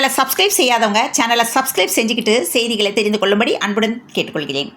சேனலை சப்ஸ்கிரைப் செய்யாதவங்க சேனலை சப்ஸ்கிரைப் செஞ்சுக்கிட்டு செய்திகளை தெரிந்து கொள்ளும்படி அன்புடன் கேட்டுக்கொள்கிறேன்.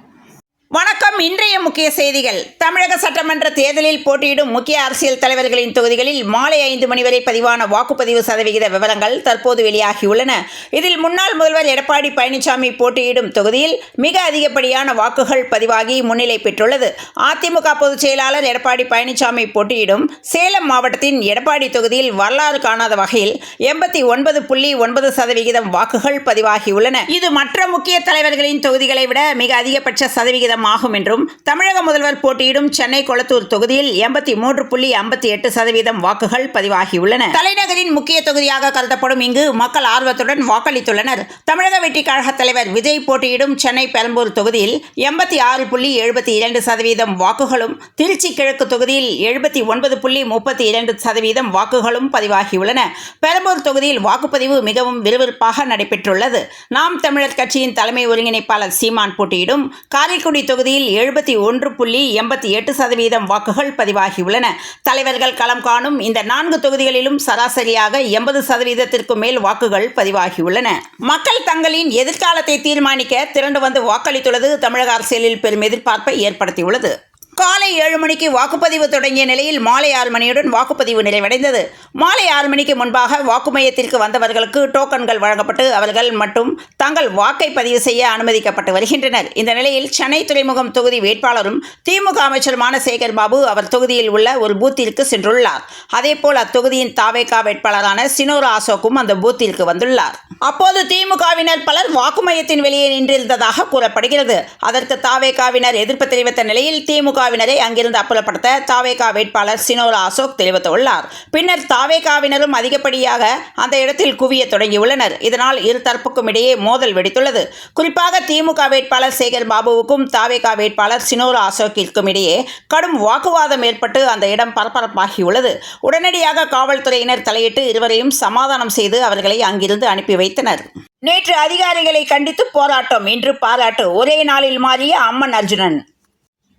வணக்கம். இன்றைய முக்கிய செய்திகள். தமிழக சட்டமன்ற தேர்தலில் போட்டியிடும் முக்கிய அரசியல் தலைவர்களின் தொகுதிகளில் மாலை 5 மணி வரை பதிவான வாக்குப்பதிவு சதவிகித விவரங்கள் தற்போது வெளியாகியுள்ளன. இதில் முன்னாள் முதல்வர் எடப்பாடி பழனிசாமி போட்டியிடும் தொகுதியில் மிக அதிகப்படியான வாக்குகள் பதிவாகி முன்னிலை பெற்றுள்ளது. அதிமுக பொதுச் செயலாளர் எடப்பாடி பழனிசாமி போட்டியிடும் சேலம் மாவட்டத்தின் எடப்பாடி தொகுதியில் வரலாறு காணாத வகையில் 89.9% வாக்குகள் பதிவாகியுள்ளன. இது மற்ற முக்கிய தலைவர்களின் தொகுதிகளை விட மிக அதிகபட்ச சதவிகிதம் ஆகும் என்றும், தமிழக முதல்வர் போட்டியிடும் சென்னை கொளத்தூர் தொகுதியில் 83.58% வாக்குகள் பதிவாகியுள்ளன. தலைநகரின் முக்கிய தொகுதியாக கருதப்படும் இங்கு மக்கள் ஆர்வத்துடன் வாக்களித்துள்ளனர். தமிழக வெற்றி கழக தலைவர் விஜய் போட்டியிடும் சென்னை பெரம்பூர் தொகுதியில் 86.72% வாக்குகளும், திருச்சி கிழக்கு தொகுதியில் 79.32% வாக்குகளும் பதிவாகியுள்ளன. பெரம்பூர் தொகுதியில் வாக்குப்பதிவு மிகவும் விறுவிறுப்பாக நடைபெற்றுள்ளது. நாம் தமிழர் கட்சியின் தலைமை ஒருங்கிணைப்பாளர் சீமான் போட்டியிடும் காரைக்குடி தொகுதியில் 71.88% வாக்குகள் பதிவாகியுள்ளன. தலைவர்கள் களம் காணும் இந்த 4 தொகுதிகளிலும் சராசரியாக 80% மேல் வாக்குகள் பதிவாகியுள்ளன. மக்கள் தங்களின் எதிர்காலத்தை தீர்மானிக்க திரண்டு வந்து வாக்களித்துள்ளது தமிழக அரசியலில் பெரும் எதிர்பார்ப்பை ஏற்படுத்தியுள்ளது. காலை 7 மணிக்கு வாக்குப்பதிவு தொடங்கிய நிலையில் மாலை 6 மணியுடன் வாக்குப்பதிவு நிறைவடைந்தது. மாலை 6 மணிக்கு முன்பாக வாக்கு மையத்திற்கு வந்தவர்களுக்கு டோக்கன்கள் வழங்கப்பட்டு அவர்கள் மட்டும் தங்கள் வாக்கை பதிவு செய்ய அனுமதிக்கப்பட்டு வருகின்றனர். இந்த நிலையில் சென்னை துறைமுகம் தொகுதி வேட்பாளரும் திமுக அமைச்சருமான சேகர் பாபு அவர் தொகுதியில் உள்ள ஒரு பூத்திற்கு சென்றுள்ளார். அதேபோல் அத்தொகுதியின் தாவேகா வேட்பாளரான சினோரா அசோக்கும் அந்த பூத்திற்கு வந்துள்ளார். அப்போது திமுகவினர் பலர் வாக்கு மையத்தின் வெளியே நின்றிருந்ததாக கூறப்படுகிறது. அதற்கு தாவேகாவினர் எதிர்ப்பு தெரிவித்த நிலையில் திமுகவினரை அங்கிருந்து அப்புறப்படுத்த தாவேகா வேட்பாளர் சினோரா அசோக் தெரிவித்துள்ளார். பின்னர் தாவேகாவினரும் அதிகப்படியாக அந்த இடத்தில் குவிய தொடங்கியுள்ளனர். இதனால் இரு தரப்புக்கும் இடையே மோதல் வெடித்துள்ளது. குறிப்பாக திமுக வேட்பாளர் சேகர் பாபுவுக்கும் தாவேகா வேட்பாளர் சினோரா அசோக்கிற்கும் இடையே கடும் வாக்குவாதம் ஏற்பட்டு அந்த இடம் பரபரப்பாகியுள்ளது. உடனடியாக காவல்துறையினர் தலையிட்டு இருவரையும் சமாதானம் செய்து அவர்களை அங்கிருந்து அனுப்பி வைத்தனர். நேற்று அதிகாரிகளை கண்டித்து போராட்டம், இன்று பாராட்டு. ஒரே நாளில் மாறிய அம்மன் அர்ஜுனன்.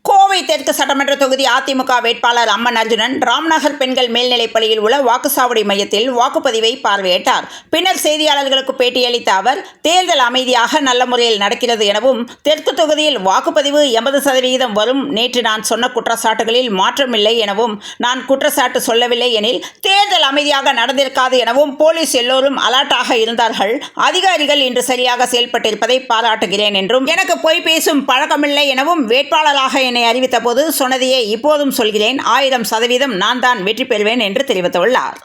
கோவை தெற்கு சட்டமன்ற தொகுதி அதிமுக வேட்பாளர் அம்மன் அர்ஜுனன் ராம்நகர் பெண்கள் மேல்நிலைப்பள்ளியில் உள்ள வாக்குச்சாவடி மையத்தில் வாக்குப்பதிவை பார்வையிட்டார். பின்னர் செய்தியாளர்களுக்கு பேட்டியளித்த அவர், தேர்தல் அமைதியாக நல்ல முறையில் நடக்கிறது எனவும், தெற்கு தொகுதியில் வாக்குப்பதிவு 80% வரும். நேற்று நான் சொன்ன குற்றச்சாட்டுகளில் மாற்றமில்லை எனவும், நான் குற்றச்சாட்டு சொல்லவில்லை எனில் தேர்தல் அமைதியாக நடந்திருக்காது எனவும், போலீஸ் எல்லோரும் அலர்ட்டாக இருந்தார்கள். அதிகாரிகள் இன்று சரியாக செயல்பட்டிருப்பதை பாராட்டுகிறேன் என்றும், எனக்கு பொய் பேசும் பழக்கமில்லை எனவும், வேட்பாளராக என்னை அறிவித்த போது சொன்னதையே இப்போதும் சொல்கிறேன், 1000% நான் தான் வெற்றி பெறுவேன் என்று தெரிவித்துள்ளார்.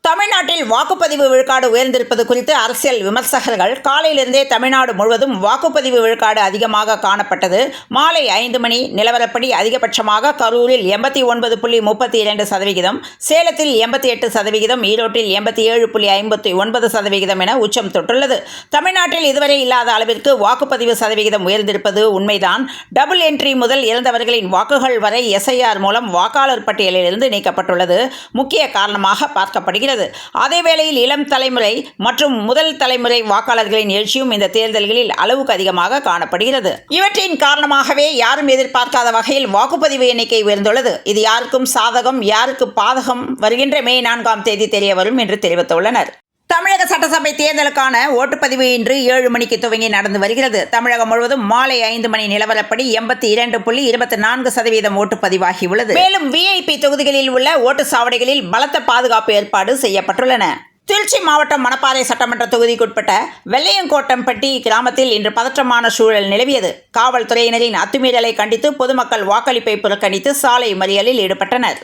தமிழ்நாட்டில் வாக்குப்பதிவு விழுக்காடு உயர்ந்திருப்பது குறித்து அரசியல் விமர்சகர்கள் காலையிலிருந்தே தமிழ்நாடு முழுவதும் வாக்குப்பதிவு விழுக்காடு அதிகமாக காணப்பட்டது. மாலை 5 மணி நிலவரப்படி அதிகபட்சமாக கரூரில் 89.32%, சேலத்தில் 88%, ஈரோட்டில் 87.59% என உச்சம் தொட்டுள்ளது. தமிழ்நாட்டில் இதுவரை இல்லாத அளவிற்கு வாக்குப்பதிவு சதவிகிதம் உயர்ந்திருப்பது உண்மைதான். டபுள் என்ட்ரி முதல் இறந்தவர்களின் வாக்குகள் வரை எஸ்ஐஆர் மூலம் வாக்காளர் பட்டியலில் இருந்து நீக்கப்பட்டுள்ளது முக்கிய காரணமாக பார்க்கப்படுகிறது. அதேவேளையில் இளம் தலைமுறை மற்றும் முதல் தலைமுறை வாக்காளர்களின் எழுச்சியும் இந்த தேர்தல்களில் அளவுக்கு அதிகமாக காணப்படுகிறது. இவற்றின் காரணமாகவே யாரும் எதிர்பார்க்காத வகையில் வாக்குப்பதிவு எண்ணிக்கை உயர்ந்துள்ளது. இது யாருக்கும் சாதகம், யாருக்கு பாதகம் வருகின்ற மே 4ஆம் தேதி தெரிய வரும் என்று தெரிவித்துள்ளனர். தமிழக சட்டசபை தேர்தலுக்கான ஓட்டுப்பதிவு இன்று 7 மணிக்கு துவங்கி நடந்து வருகிறது. தமிழகம் முழுவதும் மாலை 5 மணி நிலவரப்படி 82.24% ஓட்டுப்பதிவாகியுள்ளது. மேலும் விஐபி தொகுதிகளில் உள்ள ஓட்டுச்சாவடிகளில் பலத்த பாதுகாப்பு ஏற்பாடு செய்யப்பட்டுள்ளன. திருச்சி மாவட்டம் மணப்பாறை சட்டமன்ற தொகுதிக்குட்பட்ட வெள்ளையங்கோட்டம்பட்டி கிராமத்தில் இன்று பதற்றமான சூழல் நிலவியது. காவல்துறையினரின் அத்துமீறலை கண்டித்து பொதுமக்கள் வாக்களிப்பை புறக்கணித்து சாலை மறியலில் ஈடுபட்டனர்.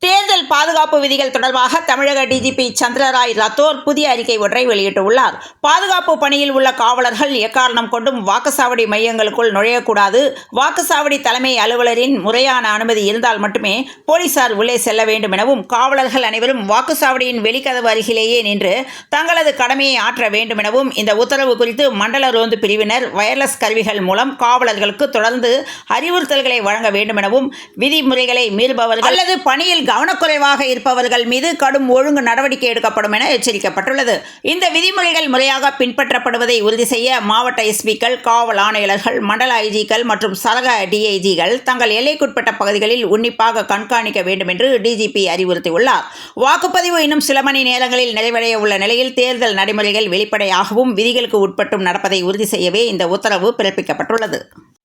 தேர்தல் பாதுகாப்பு விதிகள் தொடர்பாக தமிழக டிஜிபி சந்திரராய் ரத்தோர் புதிய அறிக்கை ஒன்றை வெளியிட்டுள்ளார். பாதுகாப்பு பணியில் உள்ள காவலர்கள் எக்காரணம் கொண்டும் வாக்குச்சாவடி மையங்களுக்குள் நுழையக்கூடாது. வாக்குச்சாவடி தலைமை அலுவலரின் முறையான அனுமதி இருந்தால் மட்டுமே போலீசார் உள்ளே செல்ல வேண்டும் எனவும், காவலர்கள் அனைவரும் வாக்குச்சாவடியின் வெளிக்கதவு அருகிலேயே நின்று தங்களது கடமையை ஆற்ற வேண்டும் எனவும், இந்த உத்தரவு குறித்து மண்டல ரோந்து பிரிவினர் வயர்லெஸ் கருவிகள் மூலம் காவலர்களுக்கு தொடர்ந்து அறிவுறுத்தல்களை வழங்க வேண்டும் எனவும், விதிமுறைகளை மீறுபவர்கள் அல்லது பணியில் கவனக்குறைவாக இருப்பவர்கள் மீது கடும் ஒழுங்கு நடவடிக்கை எடுக்கப்படும் என எச்சரிக்கப்பட்டுள்ளது. இந்த விதிமுறைகள் முறையாக பின்பற்றப்படுவதை உறுதி செய்ய மாவட்ட எஸ்பிக்கள், காவல் ஆணையாளர்கள், மண்டல ஐஜிக்கள் மற்றும் சரக டிஐஜிகள் தங்கள் எல்லைக்குட்பட்ட பகுதிகளில் உன்னிப்பாக கண்காணிக்க வேண்டும் என்று டிஜிபி அறிவுறுத்தியுள்ளார். வாக்குப்பதிவு இன்னும் சில மணி நேரங்களில் நிறைவடைய உள்ள நிலையில் தேர்தல் நடைமுறைகள் வெளிப்படையாகவும் விதிகளுக்கு உட்பட்டும் நடப்பதை உறுதி செய்யவே இந்த உத்தரவு பிறப்பிக்கப்பட்டுள்ளது.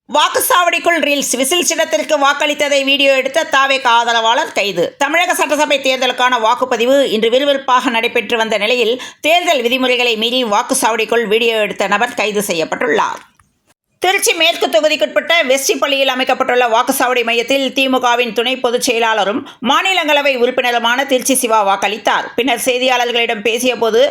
வாக்குச்சாவடிக்குள் ரீல்ஸ் விசில் சின்னத்திற்கு வாக்களித்ததை வீடியோ எடுத்த தாவேக ஆதரவாளர் கைது. தமிழக சட்டசபை தேர்தலுக்கான வாக்குப்பதிவு இன்று விறுவிறுப்பாக நடைபெற்று வந்த நிலையில் தேர்தல் விதிமுறைகளை மீறி வாக்குச்சாவடிக்குள் வீடியோ எடுத்த நபர் கைது செய்யப்பட்டுள்ளார். திருச்சி மேற்கு தொகுதிக்குட்பட்ட வெஸ்டிப்பள்ளியில் அமைக்கப்பட்டுள்ள வாக்குச்சாவடி மையத்தில் திமுகவின் துணை பொதுச் செயலாளரும் மாநிலங்களவை உறுப்பினருமான திருச்சி சிவா வாக்களித்தார். பின்னர் செய்தியாளர்களிடம் பேசியபோது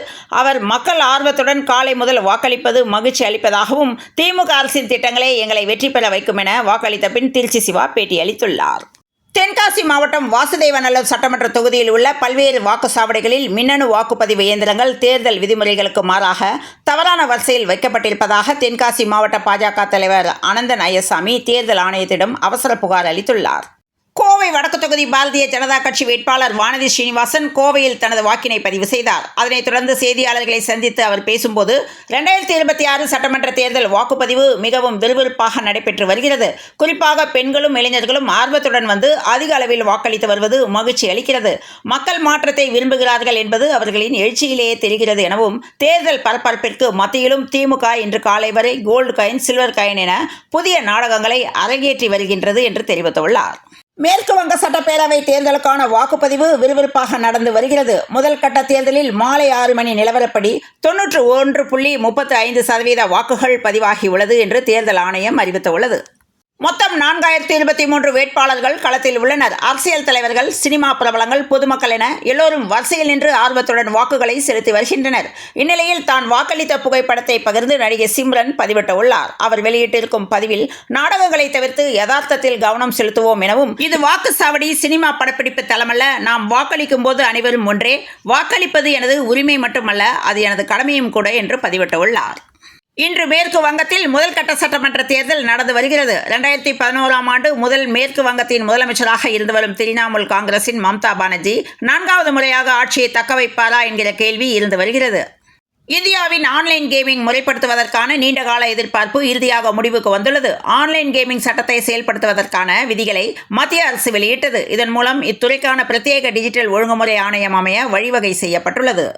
அவர் மக்கள் ஆர்வத்துடன் காலை முதல் வாக்களிப்பது மகிழ்ச்சி அளிப்பதாகவும் திமுக அரசின் திட்டங்களே எங்களை வெற்றி பெற வைக்கும் என வாக்களித்த பின் திருச்சி சிவா பேட்டியளித்துள்ளார். தென்காசி மாவட்டம் வாசுதேவநல்லூர் சட்டமன்ற தொகுதியில் உள்ள பல்வேறு வாக்குச்சாவடிகளில் மின்னணு வாக்குப்பதிவு இயந்திரங்கள் தேர்தல் விதிமுறைகளுக்கு மாறாக தவறான வரிசையில் வைக்கப்பட்டிருப்பதாக தென்காசி மாவட்ட பாஜக தலைவர் அனந்தன் ஐயசாமி தேர்தல் ஆணையத்திடம் அவசர புகார் அளித்துள்ளார். கோவை வடக்கு தொகுதி பாரதிய ஜனதா கட்சி வேட்பாளர் வானதி ஸ்ரீனிவாசன் கோவையில் தனது வாக்கினை பதிவு செய்தார். அதனைத் தொடர்ந்து செய்தியாளர்களை சந்தித்து அவர் பேசும்போது 2026 சட்டமன்ற தேர்தல் வாக்குப்பதிவு மிகவும் விறுவிறுப்பாக நடைபெற்று வருகிறது. குறிப்பாக பெண்களும் இளைஞர்களும் ஆர்வத்துடன் வந்து அதிக அளவில் வாக்களித்து வருவது மகிழ்ச்சி அளிக்கிறது. மக்கள் மாற்றத்தை விரும்புகிறார்கள் என்பது அவர்களின் எழுச்சியிலேயே தெரிகிறது எனவும் தேர்தல் பரபரப்பிற்கு மத்தியிலும் திமுக இன்று காலை வரை கோல்டு காயின், சில்வர் காயின் என புதிய நாடகங்களை அரங்கேற்றி வருகின்றது என்று தெரிவித்துள்ளார். மேற்கு வங்க சட்டப்பேரவை தேர்தலுக்கான வாக்குப்பதிவு விறுவிறுப்பாக நடந்து வருகிறது. முதல் கட்ட தேர்தலில் மாலை 6 மணி நிலவரப்படி 91.35% வாக்குகள் பதிவாகியுள்ளது என்று தேர்தல் ஆணையம் அறிவித்துள்ளது. மொத்தம் 4023 வேட்பாளர்கள் களத்தில் உள்ளனர். அரசியல் தலைவர்கள், சினிமா பிரபலங்கள், பொதுமக்கள் என எல்லோரும் வரிசையில் நின்று ஆர்வத்துடன் வாக்குகளை செலுத்தி வருகின்றனர். இந்நிலையில் தான் வாக்களித்த புகைப்படத்தை பகிர்ந்து நடிகை சிம்ரன் பதிவிட்டுள்ளார். அவர் வெளியிட்டிருக்கும் பதிவில் நாடகங்களை தவிர்த்து யதார்த்தத்தில் கவனம் செலுத்துவோம் எனவும், இது வாக்குச்சாவடி சினிமா படப்பிடிப்பு தளமல்ல, நாம் வாக்களிக்கும் போது அனைவரும் ஒன்றே, வாக்களிப்பது எனது உரிமை மட்டுமல்ல, அது எனது கடமையும் கூட என்று பதிவிட்டுள்ளார். இன்று மேற்கு வங்கத்தில் முதல் கட்ட சட்டமன்ற தேர்தல் நடந்து வருகிறது. 2011ஆம் ஆண்டு முதல் மேற்கு வங்கத்தின் முதலமைச்சராக இருந்து வரும் திரிணாமுல் காங்கிரசின் மம்தா பானர்ஜி 4வது முறையாக ஆட்சியை தக்க வைப்பாரா என்கிற கேள்வி இருந்து வருகிறது. இந்தியாவின் ஆன்லைன் கேமிங் முறைப்படுத்துவதற்கான நீண்டகால எதிர்பார்ப்பு இறுதியாக முடிவுக்கு வந்துள்ளது. ஆன்லைன் கேமிங் சட்டத்தை செயல்படுத்துவதற்கான விதிகளை மத்திய அரசு வெளியிட்டது. இதன் மூலம் இத்துறைக்கான பிரத்யேக டிஜிட்டல் ஒழுங்குமுறை ஆணையம் அமைய வழிவகை செய்யப்பட்டுள்ளது.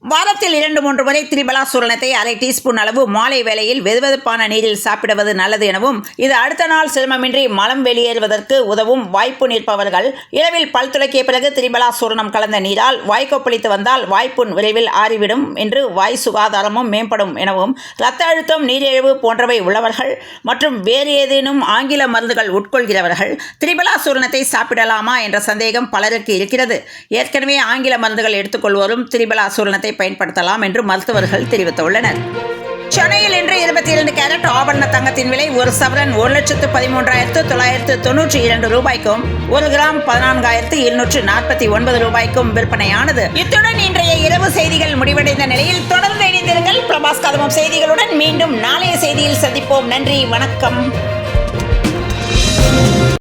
வாரத்தில் 2-3 முறை திரிபலாசூரணத்தை அரை டீஸ்பூன் அளவு மாலை வேளையில் வெதுவெதுப்பான நீரில் சாப்பிடுவது நல்லது எனவும், இது அடுத்த நாள் சிரமமின்றி மலம் வெளியேறுவதற்கு உதவும். வாய்ப்பு நிற்பவர்கள் இரவில் பல் துலக்கிய பிறகு திரிபலாசூரணம் கலந்த நீரால் வாய்க்கொப்பளித்து வந்தால் வாய்ப்புண் விரைவில் ஆறிவிடும் என்று வாய் சுகாதாரமும் மேம்படும் எனவும், இரத்த அழுத்தம், நீரிழிவு போன்றவை உள்ளவர்கள் மற்றும் வேறு ஏதேனும் ஆங்கில மருந்துகள் உட்கொள்கிறவர்கள் திரிபலாசூரணத்தை சாப்பிடலாமா என்ற சந்தேகம் பலருக்கு இருக்கிறது. ஏற்கனவே ஆங்கில மருந்துகள் எடுத்துக்கொள்வோரும் திரிபலாசூரணத்தை பயன்படுத்தலாம் என்று மருத்துவர்கள் தெரிவித்துள்ளனர். சென்னையில் இன்று 22 கேரட் ஆபரண தங்கத்தின் விலை ஒரு சவரன் 1,13,992 ரூபாய்க்கும் 1 கிராம் 14,249 ரூபாய்க்கும் விற்பனையானது. இத்துடன் இன்றைய இரவு செய்திகள் முடிவடைந்த நிலையில் தொடர்ந்து இணைந்திருங்கள் பிரபாஸ் கதமம் செய்திகளுடன். மீண்டும் நாளைய செய்தியில் சந்திப்போம். நன்றி, வணக்கம்.